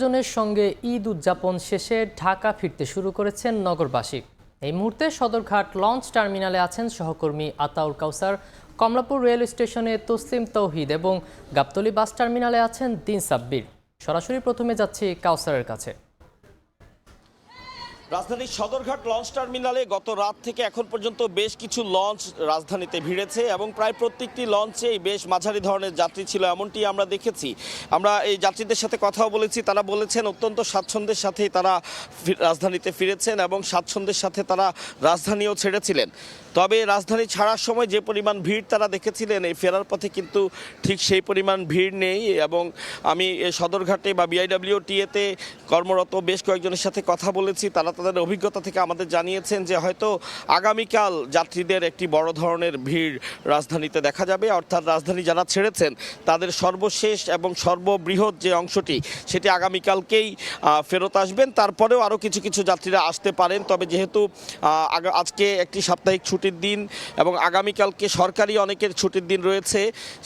জনের সঙ্গে ঈদ উদযাপন শেষে ঢাকা ফিরতে শুরু করেছেন নগরবাসী। এই মুহূর্তে সদরঘাট লঞ্চ টার্মিনালে আছেন সহকর্মী আতাউল কাউসার, কমলাপুর রেল স্টেশনে তসলিম তৌহিদ এবং গাবতলী বাস টার্মিনালে আছেন দিন সাব্বির। সরাসরি প্রথমে যাচ্ছি কাউসারের কাছে। রাজধানীর সদরঘাট লঞ্চ টার্মিনালে গত রাত থেকে এখন পর্যন্ত বেশ কিছু লঞ্চ রাজধানীতে ভিড়েছে এবং প্রায় প্রত্যেকটি লঞ্চেই বেশ মাঝারি ধরনের যাত্রী ছিল, এমনটি আমরা দেখেছি। আমরা এই যাত্রীদের সাথে কথাও বলেছি, তারা বলেছেন অত্যন্ত স্বাচ্ছন্দ্যের সাথেই তারা রাজধানীতে ফিরেছেন এবং স্বাচ্ছন্দ্যের সাথে তারা রাজধানীও ছেড়েছিলেন। তবে রাজধানী ছাড়ার সময় যে পরিমাণ ভিড় তারা দেখেছিলেন, এই ফেরার পথে কিন্তু ঠিক সেই পরিমাণ ভিড় নেই। এবং আমি সদরঘাটে বা বিআইডব্লিউটিএতে কর্মরত বেশ কয়েকজনের সাথে কথা বলেছি, তারা তাদের অভিজ্ঞতা থেকে আমাদের জানিয়েছেন যে হয়তো আগামীকাল যাত্রীদের একটি বড় ধরনের ভিড় রাজধানীতে দেখা যাবে। অর্থাৎ রাজধানী যারা ছেড়েছেন তাদের সর্বশেষ এবং সর্ববৃহৎ যে অংশটি সেটি আগামীকালকেই ফেরত আসবেন। তারপরেও আরও কিছু কিছু যাত্রীরা আসতে পারেন। তবে যেহেতু আজকে একটি সাপ্তাহিক ছুটির দিন এবং আগামীকালকে সরকারি অনেকের ছুটির দিন রয়েছে,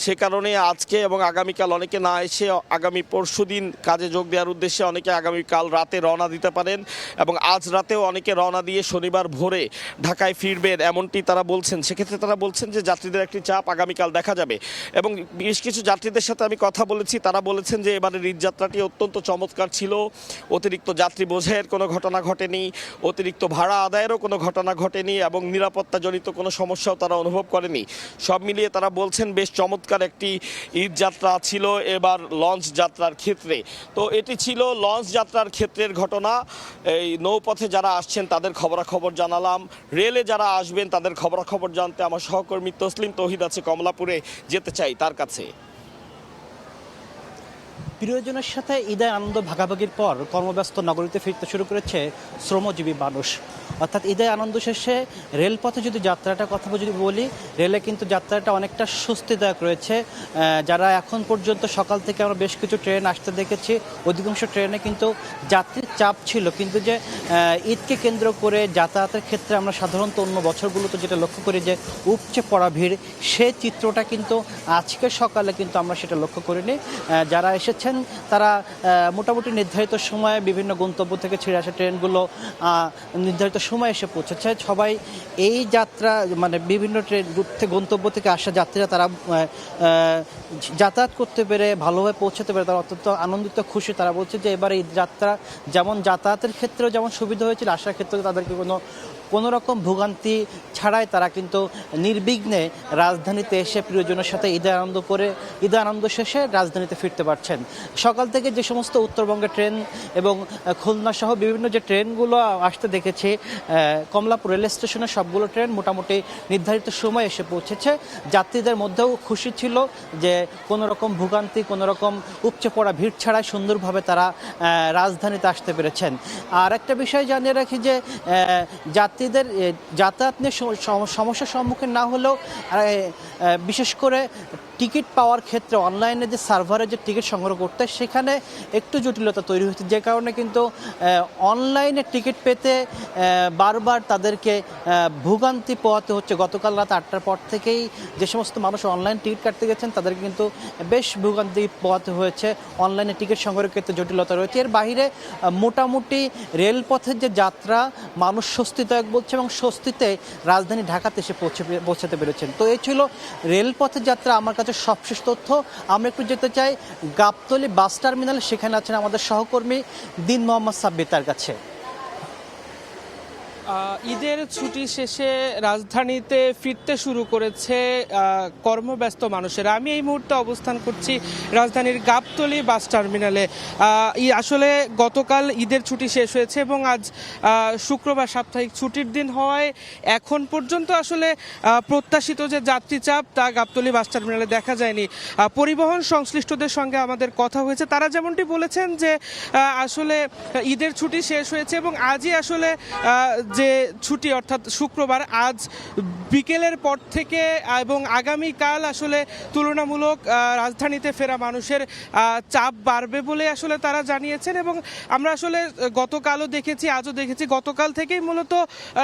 সে কারণে আজকে এবং আগামীকাল অনেকে না এসে আগামী পরশু দিন কাজে যোগ দেওয়ার উদ্দেশ্যে অনেকে আগামীকাল রাতে রওনা দিতে পারেন এবং আজ রাতেও অনেকে রওনা দিয়ে শনিবার ভোরে ঢাকায় ফিরবেন, এমনটি তারা বলছেন। সেক্ষেত্রে তারা বলছেন যে যাত্রীদের একটি চাপ আগামীকাল দেখা যাবে। এবং বেশ কিছু যাত্রীদের সাথে আমি কথা বলেছি, তারা বলেছেন যে এবারের ঈদযাত্রাটি অত্যন্ত চমৎকার ছিল। অতিরিক্ত যাত্রী বোঝাইয়ের কোনো ঘটনা ঘটেনি, অতিরিক্ত ভাড়া আদায়েরও কোনো ঘটনা ঘটেনি এবং নিরাপত্তাজনিত কোনো সমস্যাও তারা অনুভব করেনি। সব মিলিয়ে তারা বলছেন বেশ চমৎকার একটি ঈদযাত্রা ছিল এবার লঞ্চ যাত্রার ক্ষেত্রে। তো এটি ছিল লঞ্চ যাত্রার ক্ষেত্রের ঘটনা। এই নৌপথে যারা আসছেন তাদের খবরাখবর জানালাম। রেলে যারা আসবেন তাদের খবরাখবর জানতে আমার সহকর্মী তসলিম তৌহিদ আছে কমলাপুরে, যেতে চাই তার কাছে। প্রিয়জনের সাথে ঈদের আনন্দ ভাগাভাগির পর কর্মব্যস্ত নগরীতে ফিরতে শুরু করেছে শ্রমজীবী মানুষ। অর্থাৎ ঈদের আনন্দ শেষে রেলপথে যদি যাত্রাটার কথা যদি বলি, রেলে কিন্তু যাত্রাটা অনেকটা স্বস্তিদায়ক রয়েছে। যারা এখন পর্যন্ত সকাল থেকে আমরা বেশ কিছু ট্রেন আসতে দেখেছি, অধিকাংশ ট্রেনে কিন্তু যাত্রীর চাপ ছিল, কিন্তু যে ঈদকে কেন্দ্র করে যাতায়াতের ক্ষেত্রে আমরা সাধারণত অন্য বছরগুলোতে যেটা লক্ষ্য করি যে উপচে পড়া ভিড়, সে চিত্রটা কিন্তু আজকে সকালে কিন্তু আমরা সেটা লক্ষ্য করিনি। যারা এসেছেন তারা মোটামুটি নির্ধারিত সময়ে বিভিন্ন গন্তব্য থেকে ছেড়ে আসা ট্রেনগুলো নির্ধারিত সময় এসে পৌঁছেছে। সবাই এই যাত্রা মানে বিভিন্ন ট্রেন গন্তব্য থেকে আসা যাত্রীরা তারা যাতায়াত করতে পেরে ভালোভাবে পৌঁছাতে পেরে তারা অত্যন্ত আনন্দিত, খুশি। তারা বলছে যে এবার এই যাত্রা যেমন যাতায়াতের ক্ষেত্রেও যেমন সুবিধা হয়েছিল, আসার ক্ষেত্রেও তাদেরকে কোনো রকম ভোগান্তি ছাড়াই তারা কিন্তু নির্বিঘ্নে রাজধানীতে এসে প্রিয়জনের সাথে ঈদের আনন্দ শেষে রাজধানীতে ফিরতে পারছেন। সকাল থেকে যে সমস্ত উত্তরবঙ্গের ট্রেন এবং খুলনা সহ বিভিন্ন যে ট্রেনগুলো আসতে দেখেছি, কমলাপুর রেল স্টেশনের সবগুলো ট্রেন মোটামুটি নির্ধারিত সময় এসে পৌঁছেছে। যাত্রীদের মধ্যেও খুশি ছিল যে কোনো রকম ভোগান্তি, কোনো রকম উপচে পড়া ভিড় ছাড়াই সুন্দরভাবে তারা রাজধানীতে আসতে পেরেছেন। আর একটা বিষয় জানিয়ে রাখি যে যাত্রীদের যাতায়াত নিয়ে সমস্যার সম্মুখীন না হলেও বিশেষ করে টিকিট পাওয়ার ক্ষেত্রে অনলাইনে যে সার্ভারে যে টিকিট সংগ্রহ করতে, সেখানে একটু জটিলতা তৈরি হয়েছে, যে কারণে কিন্তু অনলাইনে টিকিট পেতে বারবার তাদেরকে ভোগান্তি পোহাতে হচ্ছে। গতকাল রাত 8টার পর থেকেই যে সমস্ত মানুষ অনলাইন টিকিট কাটতে গেছেন তাদেরকে কিন্তু বেশ ভোগান্তি পোহাতে হয়েছে। অনলাইনে টিকিট সংগ্রহের ক্ষেত্রে জটিলতা রয়েছে। এর বাইরে মোটামুটি রেলপথের যে যাত্রা মানুষ স্বস্তিদায়ক বলছে এবং স্বস্তিতে রাজধানী ঢাকাতে এসে পৌঁছাতে পেরেছেন। তো এই ছিল রেলপথের যাত্রা আমার কাছে সবশেষ তথ্য। আমরা একটু যেতে চাই গাবতলী বাস টার্মিনাল, সেখানে আছেন আমাদের সহকর্মী দিন মোহাম্মদ সাব্বির, তার কাছে। ঈদের ছুটি শেষে রাজধানীতে ফিরতে শুরু করেছে কর্মব্যস্ত মানুষেরা। আমি এই মুহূর্তে অবস্থান করছি রাজধানীর গাবতলী বাস টার্মিনালে। আসলে গতকাল ঈদের ছুটি শেষ হয়েছে এবং আজ শুক্রবার সাপ্তাহিক ছুটির দিন হওয়ায় এখন পর্যন্ত আসলে প্রত্যাশিত যে যাত্রী চাপ তা গাবতলী বাস টার্মিনালে দেখা যায়নি। পরিবহন সংশ্লিষ্টদের সঙ্গে আমাদের কথা হয়েছে, তারা যেমনটি বলেছেন যে আসলে ঈদের ছুটি শেষ হয়েছে এবং আজই আসলে যে ছুটি অর্থাৎ শুক্রবার, আজ বিকেলের পর থেকে এবং আগামীকাল আসলে তুলনামূলক রাজধানীতে ফেরা মানুষের চাপ বাড়বে বলে আসলে তারা জানিয়েছেন। এবং আমরা আসলে গতকালও দেখেছি, আজও দেখেছি, গতকাল থেকেই মূলত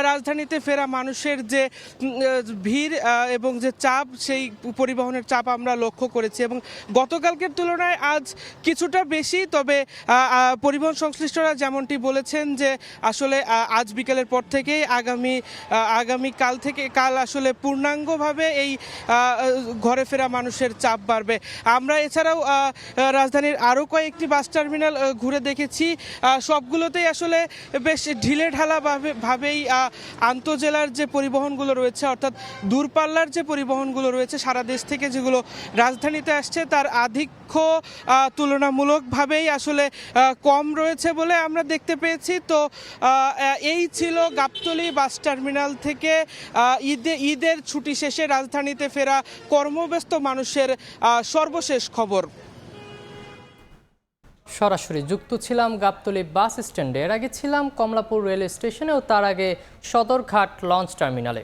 রাজধানীতে ফেরা মানুষের যে ভিড় এবং যে চাপ, সেই পরিবহনের চাপ আমরা লক্ষ্য করেছি। এবং গতকালকের তুলনায় আজ কিছুটা বেশি, তবে পরিবহন সংশ্লিষ্টরা যেমনটি বলেছেন যে আসলে আজ বিকেলের পর থেকেই আগামীকাল থেকে কাল আসলে পূর্ণাঙ্গভাবে এই ঘরে ফেরা মানুষের চাপ বাড়বে। আমরা এছাড়াও রাজধানীর আরও কয়েকটি বাস টার্মিনাল ঘুরে দেখেছি, সবগুলোতেই আসলে বেশ ঢিলেঢালা ভাবেই আন্তজেলার যে পরিবহনগুলো রয়েছে, অর্থাৎ দূরপাল্লার যে পরিবহনগুলো রয়েছে সারা দেশ থেকে যেগুলো রাজধানীতে আসছে, তার আধিক্য তুলনামূলকভাবেই আসলে কম রয়েছে বলে আমরা দেখতে পেয়েছি। তো এই ছিল গাবতলী বাস টার্মিনাল থেকে ঈদের ছুটি শেষে রাজধানীতে ফেরা কর্মব্যস্ত মানুষের সর্বশেষ খবর। সরাসরি যুক্ত ছিলাম গাবতলী বাস স্ট্যান্ডে, এর আগে ছিলাম কমলাপুর রেল স্টেশনে ও তার আগে সদরঘাট লঞ্চ টার্মিনালে।